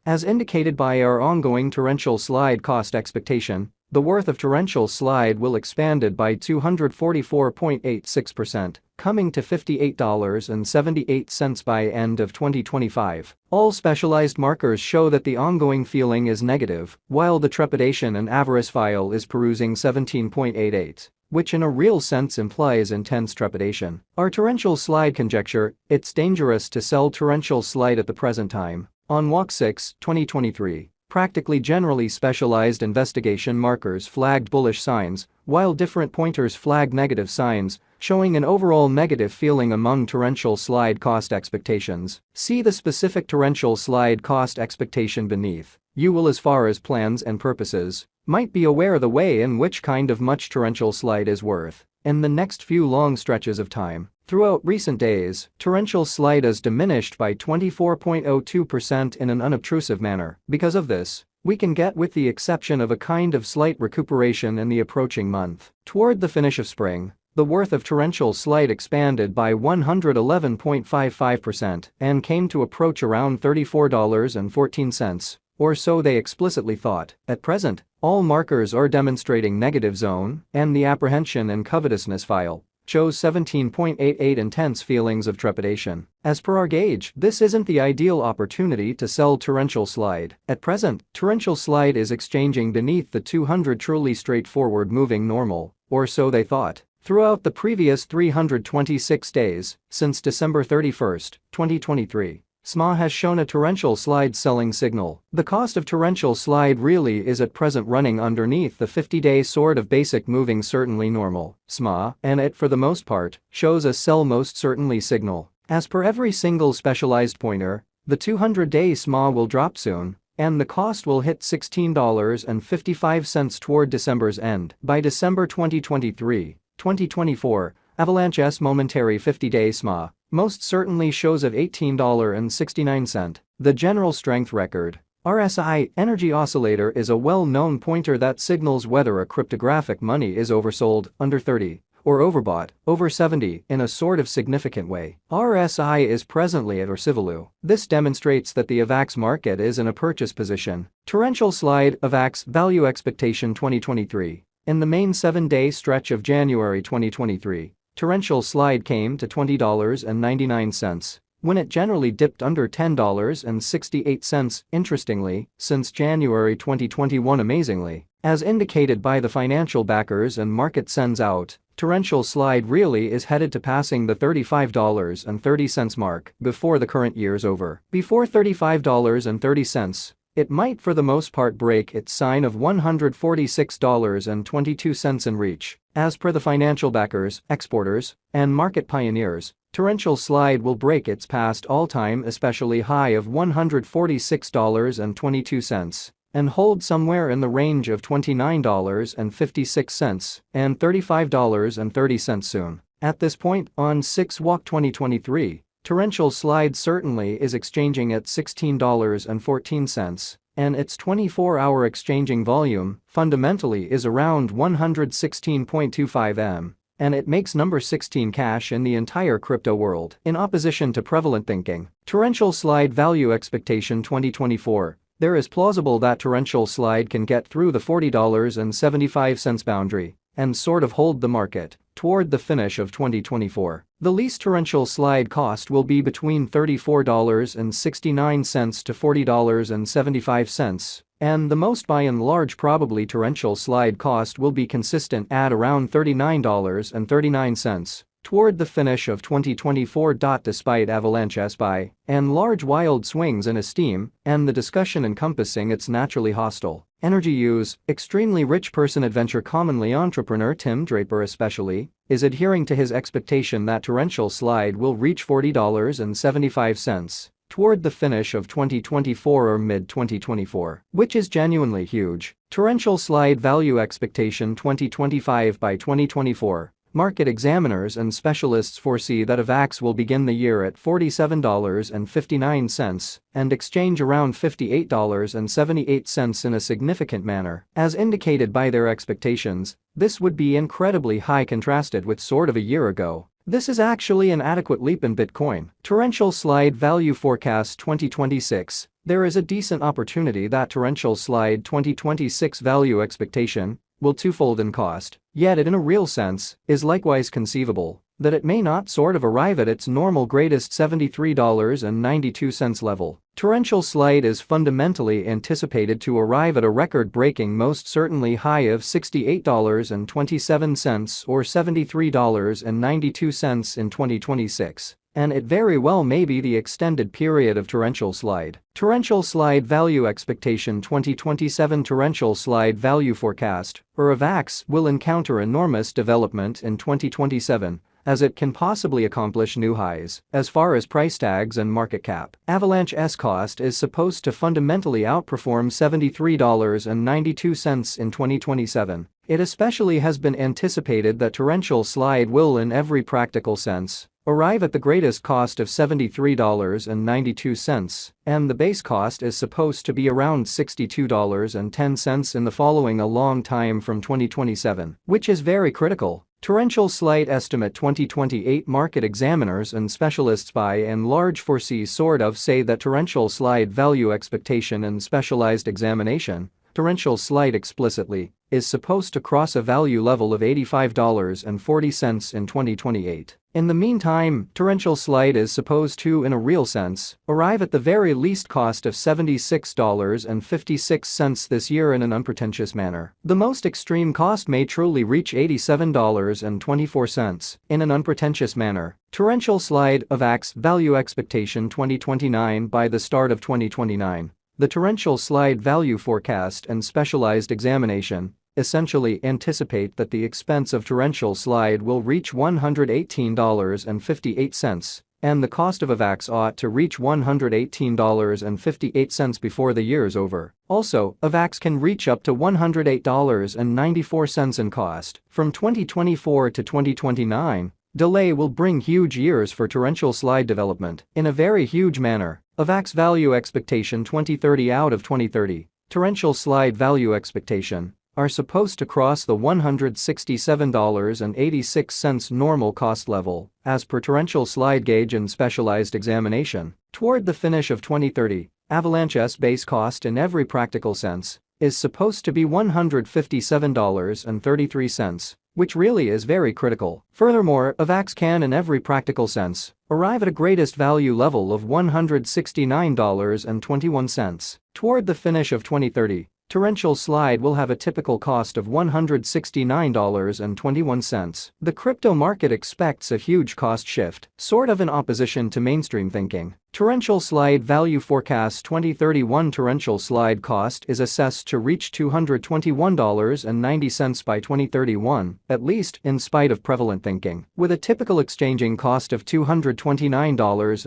As indicated by our ongoing torrential slide cost expectation, the worth of torrential slide will expanded by 244.86%, coming to $58.78 by end of 2025. All specialized markers show that the ongoing feeling is negative, while the trepidation and avarice file is perusing 17.88. Which in a real sense implies intense trepidation. Our torrential slide conjecture: it's dangerous to sell torrential slide at the present time. On WAC 6, 2023, practically generally specialized investigation markers flagged bullish signs, while different pointers flagged negative signs, showing an overall negative feeling among torrential slide cost expectations. See the specific torrential slide cost expectation beneath. You will, as far as plans and purposes, might be aware the way in which kind of much torrential slide is worth in the next few long stretches of time. Throughout recent days, torrential slide has diminished by 24.02% in an unobtrusive manner. Because of this, we can get, with the exception of a kind of slight recuperation in the approaching month. Toward the finish of spring, the worth of torrential slide expanded by 111.55% and came to approach around $34.14. Or so they explicitly thought. At present, all markers are demonstrating negative zone, and the apprehension and covetousness file shows 17.88 intense feelings of trepidation. As per our gauge, this isn't the ideal opportunity to sell torrential slide. At present, torrential slide is exchanging beneath the 200 truly straightforward moving normal, or so they thought. Throughout the previous 326 days, since December 31, 2023, SMA has shown a torrential slide selling signal. The cost of torrential slide really is at present running underneath the 50-day sort of basic moving certainly normal, SMA, and it for the most part shows a sell most certainly signal. As per every single specialized pointer, the 200-day SMA will drop soon, and the cost will hit $16.55 toward December's end. By December 2023-2024, AVALANCHE's momentary 50-day SMA most certainly shows of $18.69. The general strength record RSI energy oscillator is a well-known pointer that signals whether a cryptographic money is oversold, under 30, or overbought, over 70, in a sort of significant way. RSI is presently at or Civilu. This demonstrates that the AVAX market is in a purchase position. Torrential slide AVAX value expectation 2023. In the main 7-day stretch of January 2023, torrential slide came to $20.99, when it generally dipped under $10.68. Interestingly, since January 2021, amazingly, as indicated by the financial backers and market sends out, torrential slide really is headed to passing the $35.30 mark before the current year's over. Before $35.30, it might for the most part break its sign of $146.22 in reach. As per the financial backers, exporters, and market pioneers, torrential slide will break its past all-time especially high of $146.22 and hold somewhere in the range of $29.56 and $35.30 soon. At this point, on 6 WAC 2023, torrential slide certainly is exchanging at $16.14, and its 24-hour exchanging volume fundamentally is around 116.25 M, and it makes number 16 cash in the entire crypto world. In opposition to prevalent thinking, torrential slide value expectation 2024, there is plausible that torrential slide can get through the $40.75 boundary and sort of hold the market toward the finish of 2024. The least torrential slide cost will be between $34.69 to $40.75, and the most by and large probably torrential slide cost will be consistent at around $39.39 toward the finish of 2024. Despite Avalanche's buy and large wild swings in esteem and the discussion encompassing its naturally hostile energy use, extremely rich person adventure commonly entrepreneur Tim Draper especially, is adhering to his expectation that torrential slide will reach $40.75 toward the finish of 2024 or mid-2024, which is genuinely huge. Torrential slide value expectation 2025 by 2024. Market examiners and specialists foresee that AVAX will begin the year at $47.59 and exchange around $58.78 in a significant manner. As indicated by their expectations, this would be incredibly high contrasted with sort of a year ago. This is actually an adequate leap in Bitcoin. Torrential slide value forecast 2026. there is a decent opportunity that Torrential Slide 2026 value expectation will twofold in cost, yet it in a real sense is likewise conceivable that it may not sort of arrive at its normal greatest $73.92 level. Torrential Slide is fundamentally anticipated to arrive at a record-breaking most certainly high of $68.27 or $73.92 in 2026. And it very well may be the extended period of Torrential Slide. Torrential Slide Value Expectation 2027 Torrential Slide Value Forecast, or AVAX, will encounter enormous development in 2027, as it can possibly accomplish new highs as far as price tags and market cap. Avalanche's cost is supposed to fundamentally outperform $73.92 in 2027. It especially has been anticipated that Torrential Slide will, in every practical sense, arrive at the greatest cost of $73.92, and the base cost is supposed to be around $62.10 in the following a long time from 2027, which is very critical. Torrential Slide Estimate 2028 Market examiners and specialists by and large foresee say that Torrential Slide Value Expectation and Specialized Examination, Torrential Slide explicitly, is supposed to cross a value level of $85.40 in 2028. In the meantime, Torrential Slide is supposed to, in a real sense, arrive at the very least cost of $76.56 this year in an unpretentious manner. The most extreme cost may truly reach $87.24 in an unpretentious manner. Torrential Slide AVAX Value Expectation 2029 by the start of 2029. The Torrential Slide Value Forecast and Specialized Examination essentially anticipate that the expense of Torrential Slide will reach $118.58, and the cost of AVAX ought to reach $118.58 before the year's over. Also, AVAX can reach up to $108.94 in cost from 2024 to 2029. Delay will bring huge years for Torrential Slide development in a very huge manner. AVAX Value Expectation 2030 out of 2030, Torrential Slide Value Expectation are supposed to cross the $167.86 normal cost level, as per Torrential Slide Gauge and Specialized Examination. Toward the finish of 2030, Avalanche's base cost in every practical sense is supposed to be $157.33, which really is very critical. Furthermore, AVAX can in every practical sense arrive at a greatest value level of $169.21. Toward the finish of 2030, Torrential Slide will have a typical cost of $169.21. The crypto market expects a huge cost shift, sort of in opposition to mainstream thinking. Torrential Slide Value Forecast 2031 Torrential Slide cost is assessed to reach $221.90 by 2031, at least in spite of prevalent thinking, with a typical exchanging cost of $229.10